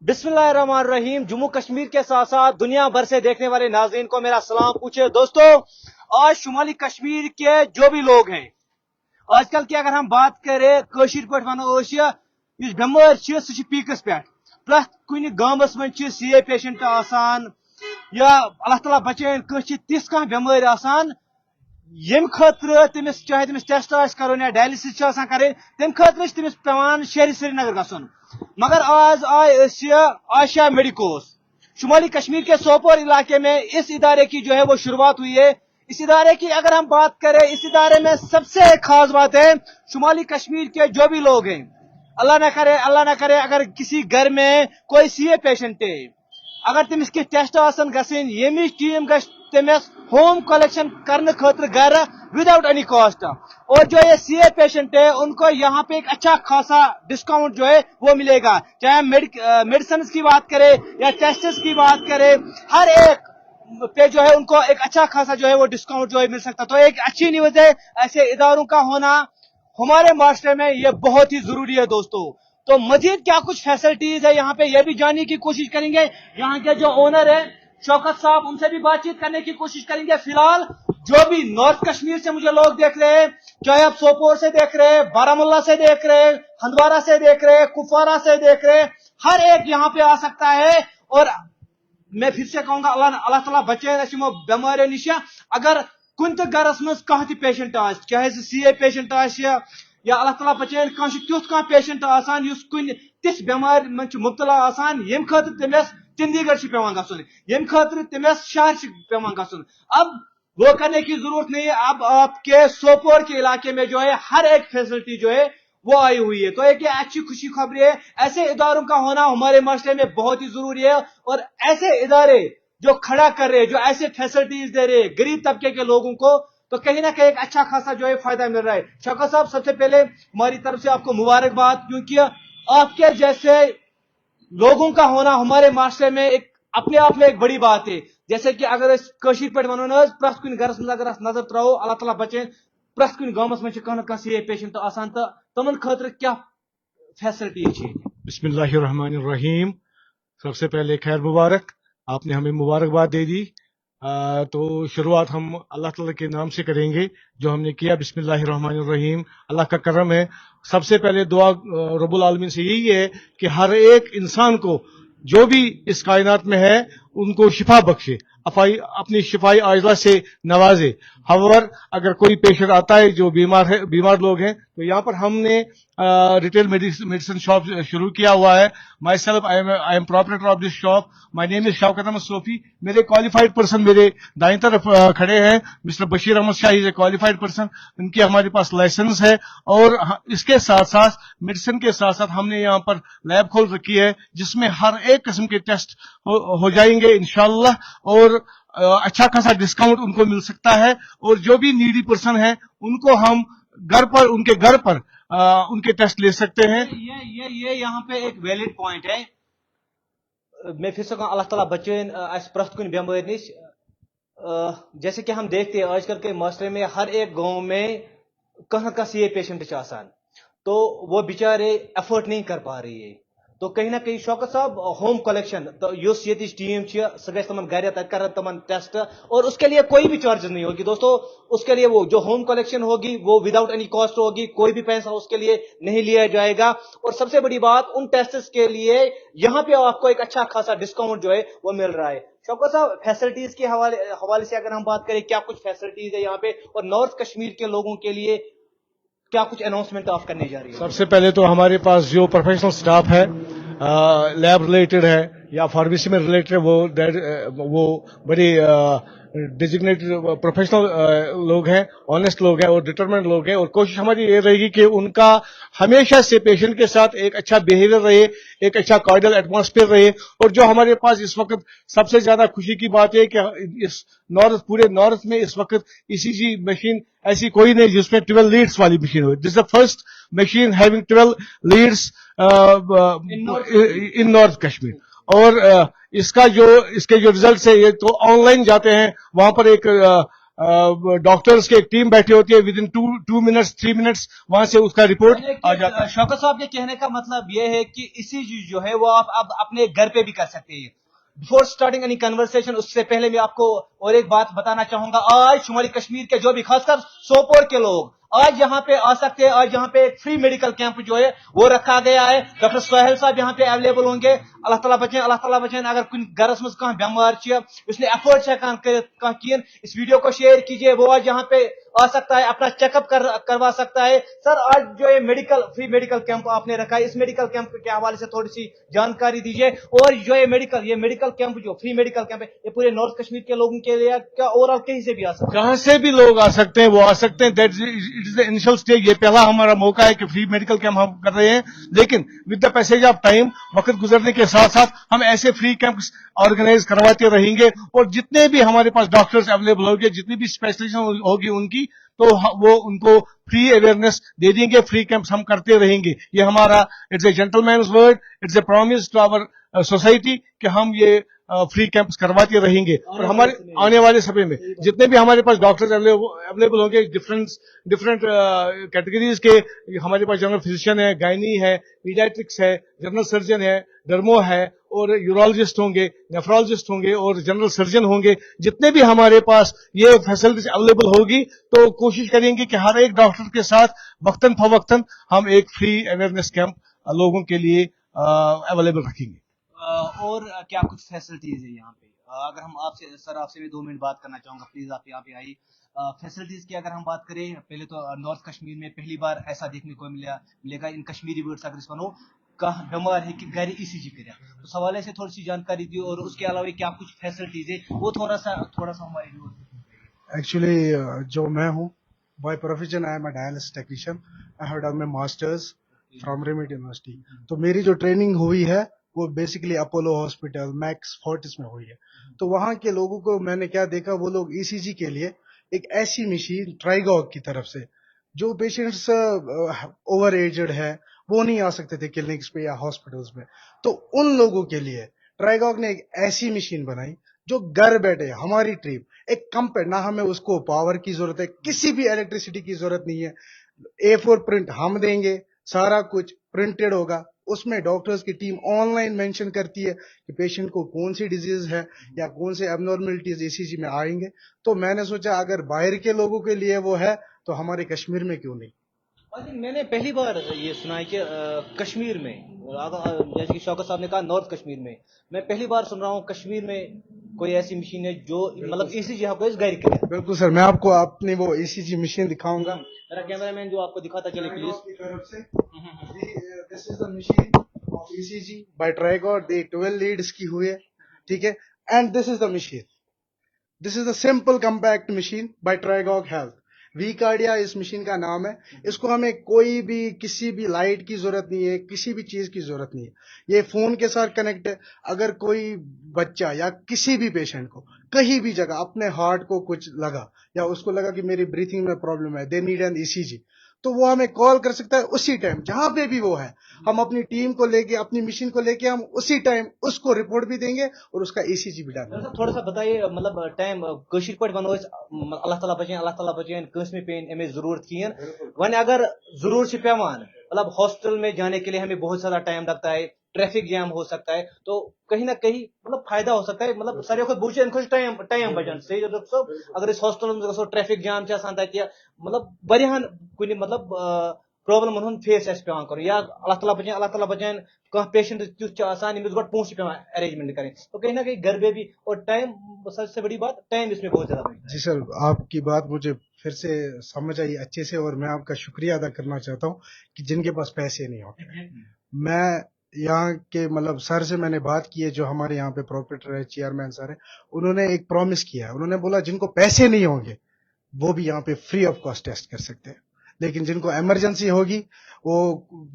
बिस्मिल्लाहिर्रहमानिर्रहीम। जम्मू कश्मीर के साथ साथ दुनिया भर से देखने वाले नाज़रीन को मेरा सलाम पूछे। दोस्तों, आज शुमाली कश्मीर के जो भी लोग हैं, आजकल की अगर हम बात करें कशीर पे वनो बेमार सह पीकस पे प्रथ कुन गामस मन CA पेशेंट आसान या अल्लाह ताला बचान कह तिस कह बेमार आसान यम खतर तमिस चाहे तमिस टेस्ट कर या डायलिसिस कर तम खतर तमिस पेवान शहर श्रीनगर गसन। मगर आज आए आशा मेडिकोस शुमाली कश्मीर के सोपोर इलाके में इस इदारे की जो है वो शुरुआत हुई है। इस इदारे की अगर हम बात करें, इस इदारे में सबसे खास बात है शुमाली कश्मीर के जो भी लोग हैं, अल्लाह ना करे अगर किसी घर में कोई CA पेशेंट है, अगर तमिस की टेस्ट आसन गसिन यमिच टीम गश तमिस होम कलेक्शन करने खतर घर विदाउट एनी कॉस्ट। और जो ये CA पेशेंट है उनको यहाँ पे एक अच्छा खासा डिस्काउंट जो है वो मिलेगा। चाहे मेडिसिन की बात करें या टेस्ट्स की बात करें, हर एक पे जो है उनको एक अच्छा खासा जो है वो डिस्काउंट जो है मिल सकता। तो एक अच्छी न्यूज है, ऐसे इदारों का होना हमारे माशरे में ये बहुत ही जरूरी है दोस्तों। तो मजीद क्या कुछ फैसिलिटीज है यहाँ पे, ये भी जानने की कोशिश करेंगे। यहाँ के जो ओनर है शौकत साहब, उनसे भी बातचीत करने की कोशिश करेंगे। फिलहाल जो भी नॉर्थ कश्मीर से मुझे लोग देख रहे हैं, चाहे आप सोपोर से देख रहे हैं, बारामुल्ला से देख रहे हैं, हंदवारा से देख रहे हैं, कुपवारा से देख रहे हैं, हर एक यहाँ पे आ सकता है। और मैं फिर से कहूंगा अल्लाह ताला बचे बेमार निश। अगर कुन गरस मज कह पेशेंट चाहे CA पेशेंट या अल्लाह ताला बचान कह तुथ कह पेशेंट आसान कुन तिस बेमार मन मुब्तला आसान यम खतर तमिस चंडीगढ़ पेवान गसन, यम खतर तमिस शहर पेवान गसन। अब वो करने की जरूरत नहीं है। अब आपके सोपोर के इलाके में जो है हर एक फैसिलिटी जो है वो आई हुई है। तो एक अच्छी खुशी खबर है, ऐसे इदारों का होना हमारे माशरे में बहुत ही जरूरी है। और ऐसे इदारे जो खड़ा कर रहे हैं, जो ऐसे फैसिलिटीज दे रहे हैं गरीब तबके के लोगों को, तो कहीं ना कहीं एक अच्छा खासा जो है फायदा मिल रहा है। शौकत साहब, सबसे पहले हमारी तरफ से आपको मुबारकबाद, क्योंकि आपके जैसे लोगों का होना हमारे माशरे में एक अपने आप में एक बड़ी बात है। जैसे कि अगर कशीर पे वनो न प्रथ कुन गरस मज अगर नजर त्रो, अल्लाह ताला बचे प्रथ कुन गामस में कह न CA पेशेंट आसान, तो तमन खतर क्या फैसिलिटी। बिस्मिल्लाहिर्रहमानिर्रहीम। सबसे पहले खैर मुबारक, आपने हमें मुबारकबाद दे दी। तो शुरुआत हम अल्लाह ताला के नाम से करेंगे जो हमने किया। बिस्मिल्लाहिर्रहमानिर्रहीम। अल्लाह का करम है। सबसे पहले दुआ रब्बुल आलमीन से यही है कि हर एक इंसान को जो भी इस कायनात में है उनको शिफा बख्शे, अपनी शिफाई आजला से नवाजे। हवर अगर कोई पेशेंट आता है जो बीमार लोग हैं, तो यहाँ पर हमने रिटेल मेडिसिन शॉप शुरू किया हुआ है। Myself I am proprietor of this shop. My name is Shaukat Ahmad Sofi. मेरे क्वालिफाइड पर्सन मेरे दाईं तरफ खड़े हैं, mister Bashir Ahmad Shah is a qualified person. उनकी हमारे पास लाइसेंस है। और इसके साथ साथ मेडिसिन के साथ साथ हमने यहाँ पर लैब खोल रखी है जिसमें हर एक किस्म के टेस्ट हो जाएंगे इंशाल्लाह। और अच्छा खासा डिस्काउंट उनको मिल सकता है। और जो भी नीडी पर्सन है उनको हम उनके घर पर उनके टेस्ट ले सकते हैं। ये यहाँ पे एक वैलिड पॉइंट है। मैं फिर से कहूँ, अल्लाह ताला बचन प्रथ कुन बेमार निश। जैसे कि हम देखते हैं आजकल के माशरे में हर एक गांव में कहाँ का CA पेशेंट आसान, तो वो बेचारे एफर्ट नहीं कर पा रही है। तो कहीं ना कहीं शौकत साहब होम कलेक्शन तो ये टीम सह तमन घर कर तमन टेस्ट, और उसके लिए कोई भी चार्जेस नहीं होगी दोस्तों। उसके लिए वो जो होम कलेक्शन होगी वो विदाउट एनी कॉस्ट होगी, कोई भी पैसा उसके लिए नहीं लिया जाएगा। और सबसे बड़ी बात, उन टेस्ट के लिए यहाँ पे आपको एक अच्छा खासा डिस्काउंट जो है वो मिल रहा है। शौकत साहब, फैसिलिटीज के हवाले से अगर हम बात करें, क्या कुछ फैसिलिटीज है यहाँ पे, और नॉर्थ कश्मीर के लोगों के लिए क्या कुछ अनाउंसमेंट आप करने जा रही है? सबसे पहले तो हमारे पास जो प्रोफेशनल स्टाफ है, लैब रिलेटेड है या फार्मेसी में रिलेटेड, वो बड़े डिजिग्नेटेड प्रोफेशनल लोग हैं, ऑनेस्ट लोग हैं और डिटरमेंट लोग हैं। और कोशिश हमारी ये रहेगी कि उनका हमेशा से पेशेंट के साथ एक अच्छा बिहेवियर रहे, एक अच्छा कॉर्डियल एटमॉस्फेयर रहे। और जो हमारे पास इस वक्त सबसे ज्यादा खुशी की बात है कि इस पूरे नॉर्थ में इस वक्त ECG मशीन ऐसी कोई नहीं जिसमें 12 लीड्स वाली मशीन हो। This is the first machine having 12 leads in north Kashmir. और इसके जो रिजल्ट है ये तो ऑनलाइन जाते हैं, वहां पर एक डॉक्टर्स की एक टीम बैठी होती है, विद इन 2 मिनट्स 3 मिनट्स वहां से उसका रिपोर्ट आ जाता है. शौकत साहब के कहने का मतलब ये है कि इसी चीज जो है वो आप अब अपने घर पे भी कर सकते हैं. बिफोर स्टार्टिंग एनी कन्वर्सेशन, उससे पहले मैं आपको और एक बात बताना चाहूंगा. आज शुमाली कश्मीर के जो भी खासकर सोपोर के लोग आज यहाँ पे आ सकते हैं. आज यहाँ पे एक फ्री मेडिकल कैंप जो है वो रखा गया है. डॉक्टर सोहेल साहब यहाँ पे अवेलेबल होंगे. अल्लाह ताला बचें, अल्लाह ताला बचें. अगर कुछ घरस में कह बीमार उसने एफर्ट कह इस वीडियो को शेयर कीजिए. वो आज यहाँ पे आ सकता है, अपना चेकअप करवा सकता है. सर, आज जो ये फ्री मेडिकल कैंप आपने रखा है, इस मेडिकल कैंप के हवाले से थोड़ी सी जानकारी दीजिए. और जो ये मेडिकल कैंप जो फ्री मेडिकल कैंप है, ये पूरे नॉर्थ कश्मीर के लोगों के लिए क्या ओवरऑल कहीं से भी आ सकता है? जहां से भी लोग आ सकते हैं वो आ सकते हैं. That it is the initial stage. ये पहला हमारा मौका है कि फ्री मेडिकल कैंप हम कर रहे हैं, लेकिन with the passage of time, वक्त गुजरने के साथ साथ हम ऐसे फ्री कैंप्स ऑर्गेनाइज करवाते रहेंगे. और जितने भी हमारे पास डॉक्टर्स अवेलेबल होंगे, जितनी भी स्पेशलाइजेशन होगी उनकी, तो वो उनको फ्री अवेयरनेस दे देंगे. फ्री कैंप्स हम करते रहेंगे. ये हमारा it's a gentleman's word, it's a promise to our society कि हम ये फ्री कैंप्स करवाते रहेंगे. और हमारे आने वाले समय में जितने भी हमारे पास डॉक्टर्स अवेलेबल होंगे, डिफरेंट कैटेगरीज के, हमारे पास जनरल फिजिशियन है, गायनी है, पीडियाट्रिक्स है, जनरल सर्जन है, डर्मो है, और यूरोलॉजिस्ट होंगे, नेफ्रोलॉजिस्ट होंगे, और जनरल सर्जन होंगे. जितने भी हमारे पास ये फैसिलिटीज अवेलेबल होगी, तो कोशिश करेंगे कि हर एक डॉक्टर के साथ वक्तन फवक्तन हम एक फ्री अवेयरनेस कैंप लोगों के लिए अवेलेबल रखेंगे. और क्या कुछ फैसिलिटीज है यहाँ पे? अगर हम आपसे मैं 2 मिनट बात करना चाहूंगा, प्लीज. आप यहाँ पे आई. फैसिलिटीज की अगर हम बात करें, पहले तो नॉर्थ कश्मीर में पहली बार ऐसा देखने को मिलेगा इन कश्मीरी वर्ड्स अगर इसको कहा बीमार है कि घर ईसीजी करें, तो सवाल से थोड़ी सी जानकारी दी. और उसके अलावा क्या कुछ फैसिलिटीज है वो थोड़ा सा हमारे व्यूअर्स. एक्चुअली जो मैं हूँ, by profession I am a dialysis technician. I have done my masters from remit university. तो मेरी जो ट्रेनिंग हुई है वो basically Apollo hospital max Fortis में हुई है. तो वहाँ के लोगों को मैंने क्या देखा, वो लोग ईसीजी के लिए एक ऐसी मशीन ट्राइगॉग की तरफ से, जो पेशेंट्स ओवर एजड है वो नहीं आ सकते थे क्लिनिक्स पे या हॉस्पिटल्स में, तो उन लोगों के लिए ट्राइगॉग ने एक ऐसी मशीन बनाई जो घर बैठे हमारी टीम एक कम ना हमें उसको पावर की जरूरत है, किसी भी इलेक्ट्रिसिटी की जरूरत नहीं है. A4 प्रिंट हम देंगे, सारा कुछ प्रिंटेड होगा. उसमें डॉक्टर्स की टीम ऑनलाइन मेंशन करती है कि पेशेंट को कौन सी डिजीज है या कौन से एबनॉर्मलिटीज ईसीजी में आएंगे. तो मैंने सोचा अगर बाहर के लोगों के लिए वो है तो हमारे कश्मीर में क्यों नहीं. मैंने पहली बार ये सुना है कि कश्मीर में, जैसे कि शौकत साहब ने कहा नॉर्थ कश्मीर में, मैं पहली बार सुन रहा हूँ कश्मीर में कोई ऐसी मशीन है जो मतलब ईसीजी आपको इस घर के. बिल्कुल सर, मैं आपको अपनी वो ईसीजी मशीन दिखाऊंगा. मेरा कैमरामैन जो आपको दिखाता चले please. This is the machine of ECG by Tricog. 12 leads की हुई है, ठीक है. And this is the machine. This is the simple compact machine by Tricog Health. V cardia इस मशीन का नाम है. इसको हमें कोई भी किसी भी लाइट की जरूरत नहीं है, किसी भी चीज की जरूरत नहीं है. ये फोन के साथ कनेक्ट है. अगर कोई बच्चा या किसी भी पेशेंट को कहीं भी जगह अपने हार्ट को कुछ लगा या उसको लगा कि मेरी ब्रीथिंग में प्रॉब्लम है, दे नीड एन ईसीजी, तो वो हमें कॉल कर सकता है उसी टाइम जहां पे भी वो है. हम अपनी टीम को लेके, अपनी मशीन को लेके हम उसी टाइम उसको रिपोर्ट भी देंगे और उसका ईसीजी भी डालेंगे. थोड़ा सा बताइए, मतलब टाइम कशीर पे बनो अल्लाह ताला बचें कंस में पेन अमें जरूरत की वन अगर जरूरत से पेवान, मतलब हॉस्पिटल में जाने के लिए हमें बहुत ज्यादा टाइम लगता है, ट्रैफिक जैम हो सकता है, तो कहीं ना कहीं मतलब फायदा हो सकता है. मतलब सारे बुझे टाइम बचान सही अगर इस हॉस्पिटल में ट्रैफिक जाम मतलब वारियाहन कुछ मतलब प्रॉब्लम हूं फेस पेवान कर, या अल्लाह ताला बचान कह पेशेंट तुथ गो पोस पेवान अरेंजमेंट करें, तो कहीं ना कहीं घर में भी. और टाइम सबसे बड़ी बात, टाइम इसमें बहुत ज्यादा लगता है. जी सर, आपकी बात मुझे फिर से समझ आई अच्छे से, और मैं आपका शुक्रिया अदा करना चाहता हूँ कि जिनके पास पैसे नहीं होते. मैं यहाँ के मतलब सर से मैंने बात की है, जो हमारे यहाँ पे प्रोपरेटर है, चेयरमैन सर है, उन्होंने एक प्रॉमिस किया है. उन्होंने बोला जिनको पैसे नहीं होंगे वो भी यहाँ पे फ्री ऑफ कॉस्ट टेस्ट कर सकते हैं, लेकिन जिनको इमरजेंसी होगी, वो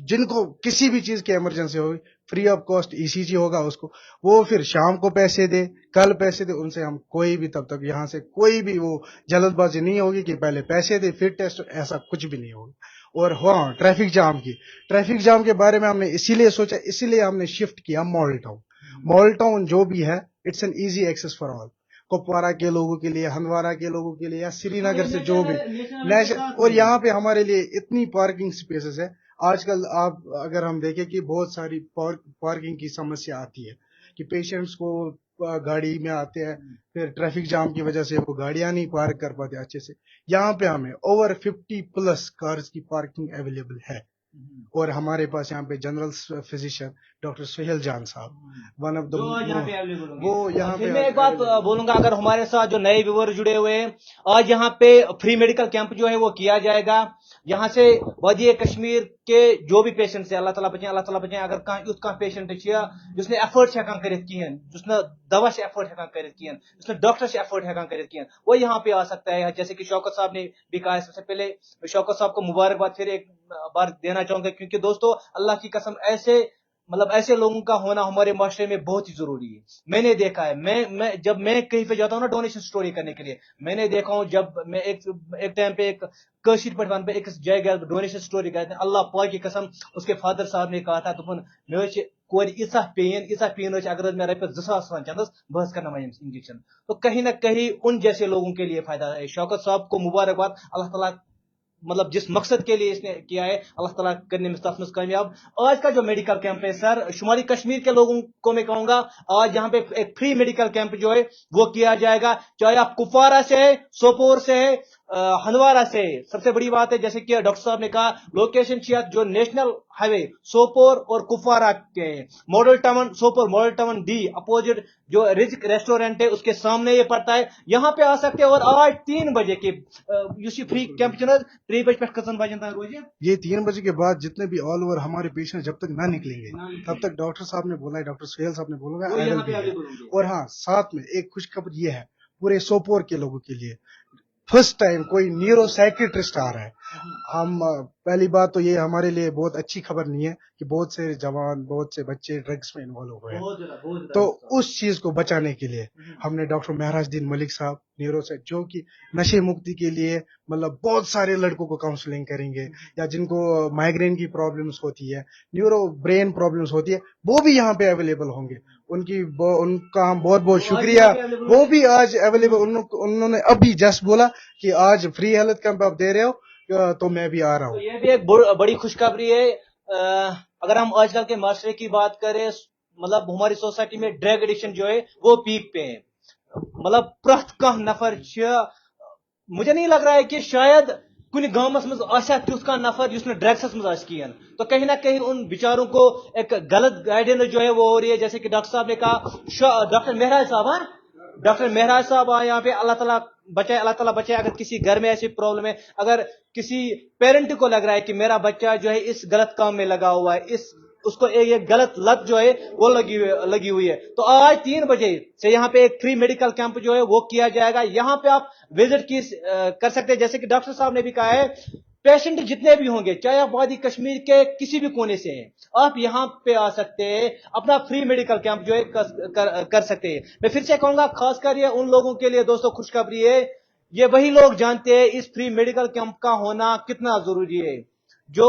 जिनको किसी भी चीज की इमरजेंसी होगी, फ्री ऑफ कॉस्ट ईसीजी होगा उसको. वो फिर शाम को पैसे दे, कल पैसे दे, उनसे हम कोई भी तब तक यहाँ से कोई भी वो जल्दबाजी नहीं होगी कि पहले पैसे दे फिर टेस्ट, ऐसा कुछ भी नहीं होगा. और हाँ, ट्रैफिक जाम के बारे में हमने इसीलिए सोचा, इसीलिए हमने शिफ्ट किया मॉडल टाउन. मॉडल टाउन जो भी है, it's an easy access for all. Kupwara کے لوگوں کے لیے, ہندوارہ کے لوگوں کے لیے, یا سری نگر سے جو بھی اور یہاں پہ ہمارے لیے اتنی پارکنگ سپیسز ہے. آج کل آپ اگر ہم دیکھیں کہ بہت ساری پارکنگ کی سمسیا آتی ہے کہ پیشنٹس کو گاڑی میں آتے ہیں, پھر ٹریفک جام کی وجہ سے وہ گاڑیاں نہیں پارک کر پاتے اچھے سے. یہاں پہ ہمیں اوور 50+ کارز کی پارکنگ اویلیبل ہے, اور ہمارے پاس یہاں پہ جنرل فزیشین ڈاکٹر سہیل جان صاحب ون آف وہ یہاں پہ. میں ایک بات بولوں گا, اگر ہمارے ساتھ جو نئے ویور جڑے ہوئے ہیں, آج یہاں پہ فری میڈیکل کیمپ جو ہے وہ کیا جائے گا. یہاں سے وادی کشمیر کے جو بھی پیشنٹس ہیں, اللہ تعالیٰ بچائیں, اللہ تعالیٰ بچائیں, اگر کانٛہہ پیشنٹ جس نے ایفرٹ ہیکان کرت کہین, جس نے دوا سے ایفرٹ ہیکان کرت کہین, جس نے ڈاکٹر سے ایفرٹ ہیکان کرت کہین, وہ یہاں پہ آ سکتا ہے. جیسے کہ شوکت صاحب نے بھی کہا, سب سے پہلے شوکت صاحب کو مبارکباد پھر ایک بار دینا چاہوں گا, کیونکہ دوستو اللہ کی قسم ایسے لوگوں کا ہونا ہمارے معاشرے میں بہت ہی ضروری ہے. میں نے دیکھا ہے, جب میں کہیں پہ جاتا ہوں نا ڈونیشن اسٹوری کرنے کے لیے, میں نے دیکھا ہوں جب میں ایک ٹائم پہ ایک کشیر پہ ون پہ ایک جگہ گیا ڈونیشن اسٹوری کرتے ہیں, اللہ پاک کی قسم اس کے فادر صاحب نے کہا تھا دپن مے کور ایسا پین اگر میں رپیس 2000 چندس بہت کرنا انجیکشن. تو کہیں نہ کہیں ان جیسے لوگوں کے لیے فائدہ ہے. شوکت صاحب کو مبارکباد, اللہ تعالیٰ جس مقصد کے لیے اس نے کیا ہے اللہ تعالیٰ کرنے میں تفنس کامیاب. آج کا جو میڈیکل کیمپ ہے سر, شمالی کشمیر کے لوگوں کو میں کہوں گا, آج یہاں پہ ایک فری میڈیکل کیمپ جو ہے وہ کیا جائے گا, چاہے آپ کپوارہ سے ہے, سوپور سے ہے, ہندوارہ سے. سب سے بڑی بات ہے جیسے کہ ڈاکٹر صاحب نے کہا, لوکیشن جو نیشنل ہائی وے سوپور اور کپوارہ کے model town Sopore, model town D opposite جو رزق ریسٹورینٹ ہے اس کے سامنے یہ پڑتا ہے. یہاں پہ آ سکتے ہیں. اور آج 3 بجے کے فری کیمپ 3 بجے پہ کتن بجن تک روزی, یہ 3 بجے کے بعد جتنے بھی آل اوور ہمارے پیشنٹ جب تک نہ نکلیں گے تب تک ڈاکٹر صاحب نے بولا ہے, ڈاکٹر سہیل صاحب نے بولا ہے. اور ہاں, ساتھ میں ایک خوشخبری یہ ہے پورے سوپور کے لوگوں کے لیے, فرسٹ ٹائم کوئی نیورو سائیکٹرسٹ آ رہا ہے. ہم پہلی بات تو یہ ہمارے لیے بہت اچھی خبر نہیں ہے کہ بہت سے جوان, بہت سے بچے ڈرگس میں انوالو ہوئے ہیں. تو اس چیز کو بچانے کے لیے ہم نے ڈاکٹر مہراج الدین ملک صاحب نیورو سے, جو کہ نشے مکتی کے لیے بہت سارے لڑکوں کو کاؤنسلنگ کریں گے, یا جن کو مائگرین کی پرابلمس ہوتی ہے, نیورو برین پرابلمس ہوتی ہے, وہ بھی یہاں پہ اویلیبل ہوں گے. ان کا ہم بہت بہت شکریہ. وہ بھی آج اویلیبل, انہوں نے ابھی جسٹ بولا کہ آج فری ہیلتھ کیمپ آپ دے رہے ہو تو میں بھی آ رہا ہوں. یہ بھی ایک بڑی خوشخبری ہے. اگر ہم آج کل کے معاشرے کی بات کریں, ہماری سوسائٹی میں ڈرگ ایڈکشن جو ہے وہ پیک پہ ہے. پرت کھانا نفر, مجھے نہیں لگ رہا ہے کہ شاید کن گامس مز آسیا تیت کھانا نفر جس نے ڈرگسس مز آس کہین. تو کہیں نہ کہیں ان بیچاروں کو ایک غلط گائیڈنس جو ہے وہ ہو رہی ہے. جیسے کہ ڈاکٹر صاحب نے کہا, ڈاکٹر مہراج صاحب آئے یہاں پہ, اللہ تعالیٰ بچائے. اگر کسی گھر میں ایسی پرابلم ہے, اگر کسی پیرنٹ کو لگ رہا ہے کہ میرا بچہ جو ہے اس غلط کام میں لگا ہوا ہے, اس کو ایک غلط لت جو ہے وہ لگی ہوئی ہے, تو آج 3 بجے سے یہاں پہ ایک فری میڈیکل کیمپ جو ہے وہ کیا جائے گا. یہاں پہ آپ وزٹ کر سکتے ہیں. جیسے کہ ڈاکٹر صاحب نے بھی کہا ہے, پیشنٹ جتنے بھی ہوں گے, چاہے آپ وادی کشمیر کے کسی بھی کونے سے ہیں, آپ یہاں پہ آ سکتے ہیں, اپنا فری میڈیکل کیمپ جو ہے کر سکتے ہیں. میں پھر سے کہوں گا, خاص کر یہ ان لوگوں کے لیے دوستوں خوشخبری ہے, یہ وہی لوگ جانتے ہیں اس فری میڈیکل کیمپ کا ہونا کتنا ضروری ہے, جو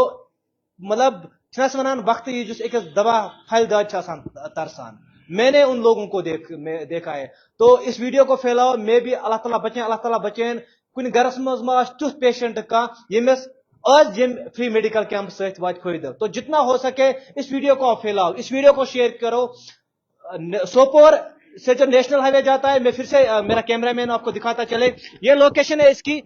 وقت یہ جس ایک دوا پھل داد ترسان. میں نے ان لوگوں کو دیکھا ہے. تو اس ویڈیو کو پھیلاؤ, میں بھی اللہ تعالیٰ بچین. کن گرس مز تیت پیشنٹ کا یمس آج فری میڈیکل کیمپ ست وات فائدہ. تو جتنا ہو سکے اس ویڈیو کو آپ پھیلاؤ, اس ویڈیو کو شیئر کرو. سوپور سے جو نیشنل ہائی وے جاتا ہے, میں پھر سے میرا کیمرہ مین آپ کو دکھاتا چلے, یہ لوکیشن ہے اس کی.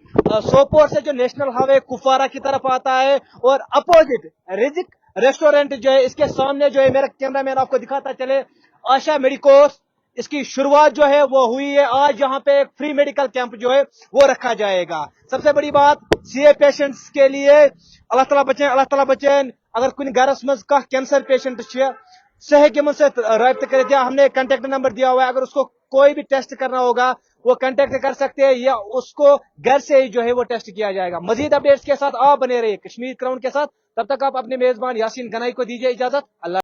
سوپور سے جو نیشنل ہائی وے کپوارہ کی طرف آتا ہے, اور اپوزٹ رزق ریسٹورینٹ جو ہے اس کے سامنے جو ہے, میرا کیمرہ مین آپ کو دکھاتا چلے, آشا میڈیکوس اس کی شروعات جو ہے وہ ہوئی ہے. آج یہاں پہ ایک فری میڈیکل کیمپ جو ہے وہ رکھا جائے گا. سب سے بڑی بات سی اے پیشنٹس کے لیے, اللہ تعالیٰ بچین. اگر کن گرس مز کینسر پیشنٹ سہ ہم سے رابطہ کرتے, ہم نے کنٹیکٹ نمبر دیا ہوا ہے, اگر اس کو کوئی بھی ٹیسٹ کرنا ہوگا وہ کنٹیکٹ کر سکتے ہیں, یا اس کو گھر سے ہی جو ہے وہ ٹیسٹ کیا جائے گا. مزید اپڈیٹس کے ساتھ آپ بنے رہے کشمیر کراؤن کے ساتھ. تب تک آپ اپنے میزبان یاسین گنائی کو دیجیے اجازت. اللہ